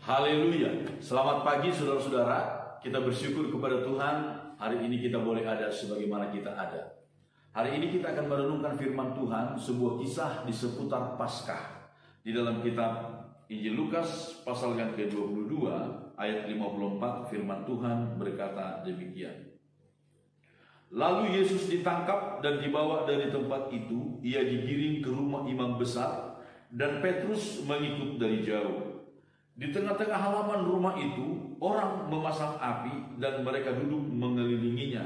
Haleluya. Selamat pagi saudara-saudara. Kita bersyukur kepada Tuhan. Hari ini kita boleh ada sebagaimana kita ada. Hari ini kita akan merenungkan firman Tuhan, sebuah kisah di seputar Paskah. Di dalam kitab Injil Lukas pasal yang ke-22 ayat 54, firman Tuhan berkata demikian. Lalu Yesus ditangkap dan dibawa dari tempat itu. Ia digiring ke rumah imam besar dan Petrus mengikut dari jauh. Di tengah-tengah halaman rumah itu, orang memasang api dan mereka duduk mengelilinginya.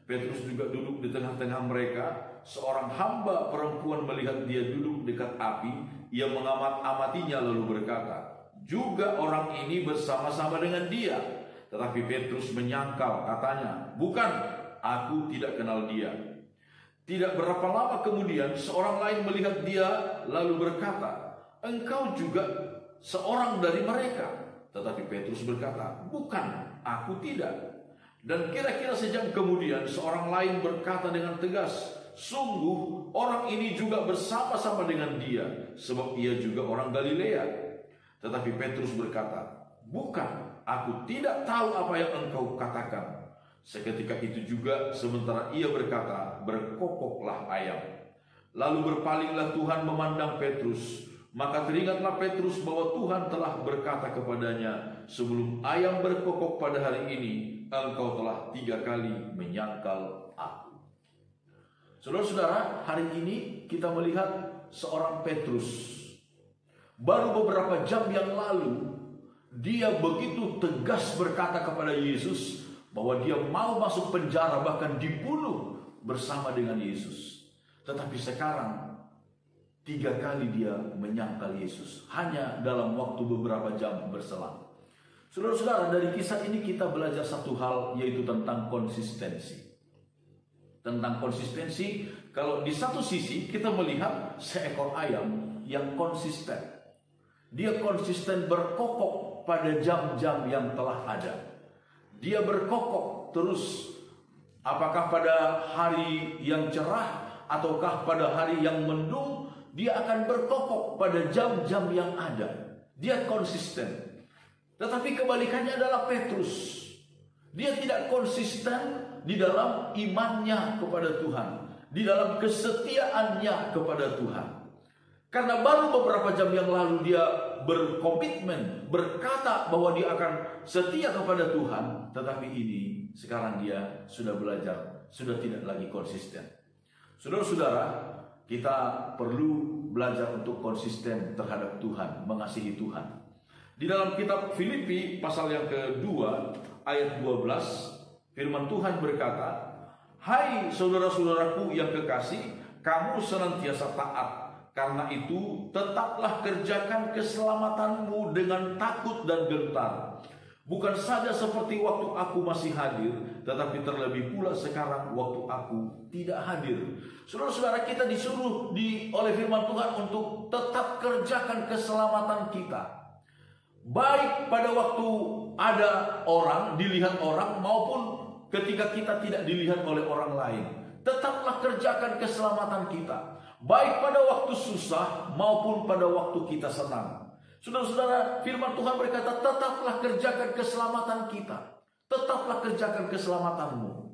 Petrus juga duduk di tengah-tengah mereka. Seorang hamba perempuan melihat dia duduk dekat api. Ia mengamat-amatinya lalu berkata, "Juga orang ini bersama-sama dengan dia." Tetapi Petrus menyangkal, katanya, "Bukan, aku tidak kenal dia." Tidak berapa lama kemudian, seorang lain melihat dia lalu berkata, "Engkau juga seorang dari mereka." Tetapi Petrus berkata, "Bukan, aku tidak." Dan kira-kira sejam kemudian seorang lain berkata dengan tegas, "Sungguh orang ini juga bersama-sama dengan dia, sebab ia juga orang Galilea." Tetapi Petrus berkata, "Bukan, aku tidak tahu apa yang engkau katakan." Seketika itu juga sementara ia berkata, berkokoklah ayam. Lalu berpalinglah Tuhan memandang Petrus. Maka teringatlah Petrus bahwa Tuhan telah berkata kepadanya, "Sebelum ayam berkokok pada hari ini, engkau telah 3 kali menyangkal aku." Saudara-saudara, hari ini kita melihat seorang Petrus. Baru beberapa jam yang lalu, dia begitu tegas berkata kepada Yesus bahwa dia mau masuk penjara, bahkan dibunuh bersama dengan Yesus. Tetapi sekarang 3 kali dia menyangkal Yesus hanya dalam waktu beberapa jam berselang. Saudara-saudara, dari kisah ini kita belajar satu hal, yaitu tentang konsistensi. Tentang konsistensi, kalau di satu sisi kita melihat seekor ayam yang konsisten. Dia konsisten berkokok pada jam-jam yang telah ada. Dia berkokok terus, apakah pada hari yang cerah ataukah pada hari yang mendung, dia akan berkokok pada jam-jam yang ada. Dia konsisten. Tetapi kebalikannya adalah Petrus. Dia tidak konsisten di dalam imannya kepada Tuhan, di dalam kesetiaannya kepada Tuhan. Karena baru beberapa jam yang lalu dia berkomitmen, berkata bahwa dia akan setia kepada Tuhan. Tetapi ini sekarang dia sudah belajar, sudah tidak lagi konsisten. Saudara-saudara, kita perlu belajar untuk konsisten terhadap Tuhan, mengasihi Tuhan. Di dalam kitab Filipi pasal yang kedua ayat 12, firman Tuhan berkata, "Hai saudara-saudaraku yang kekasih, kamu senantiasa taat. Karena itu tetaplah kerjakan keselamatanmu dengan takut dan gentar. Bukan saja seperti waktu aku masih hadir, tetapi terlebih pula sekarang waktu aku tidak hadir." Saudara-saudara, kita disuruh oleh firman Tuhan untuk tetap kerjakan keselamatan kita. Baik pada waktu ada orang, dilihat orang, maupun ketika kita tidak dilihat oleh orang lain. Tetaplah kerjakan keselamatan kita. Baik pada waktu susah maupun pada waktu kita senang. Saudara-saudara, firman Tuhan berkata, tetaplah kerjakan keselamatan kita. Tetaplah kerjakan keselamatanmu.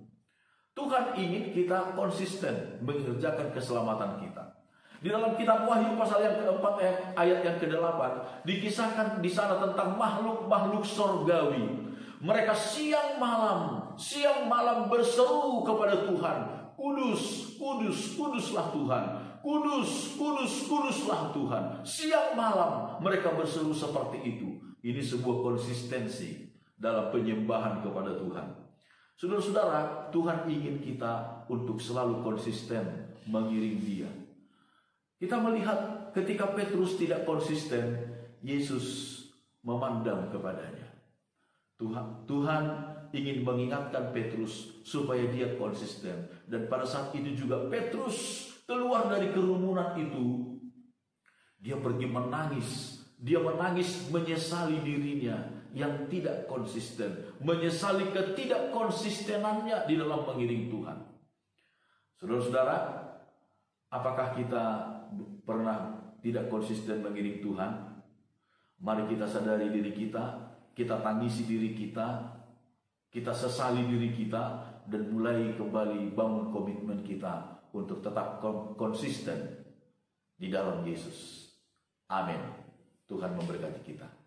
Tuhan ingin kita konsisten mengerjakan keselamatan kita. Di dalam kitab Wahyu pasal yang keempat ayat yang ke-8 dikisahkan di sana tentang makhluk-makhluk sorgawi. Mereka siang malam berseru kepada Tuhan, "Kudus, kudus, kuduslah Tuhan. Kudus, kudus, kuduslah Tuhan." Siang malam mereka berseru seperti itu. Ini sebuah konsistensi dalam penyembahan kepada Tuhan. Saudara-saudara, Tuhan ingin kita untuk selalu konsisten mengiring Dia. Kita melihat ketika Petrus tidak konsisten, Yesus memandang kepadanya. Tuhan ingin mengingatkan Petrus supaya dia konsisten. Dan pada saat itu juga Petrus keluar dari kerumunan itu. Dia pergi menangis. Dia menangis menyesali dirinya yang tidak konsisten, menyesali ketidakkonsistenannya di dalam mengiring Tuhan. Saudara-saudara, apakah kita pernah tidak konsisten mengiring Tuhan? Mari kita sadari diri kita tangisi diri kita sesali diri kita, dan mulai kembali bangun komitmen kita untuk tetap konsisten di dalam Yesus. Amin. Tuhan memberkati kita.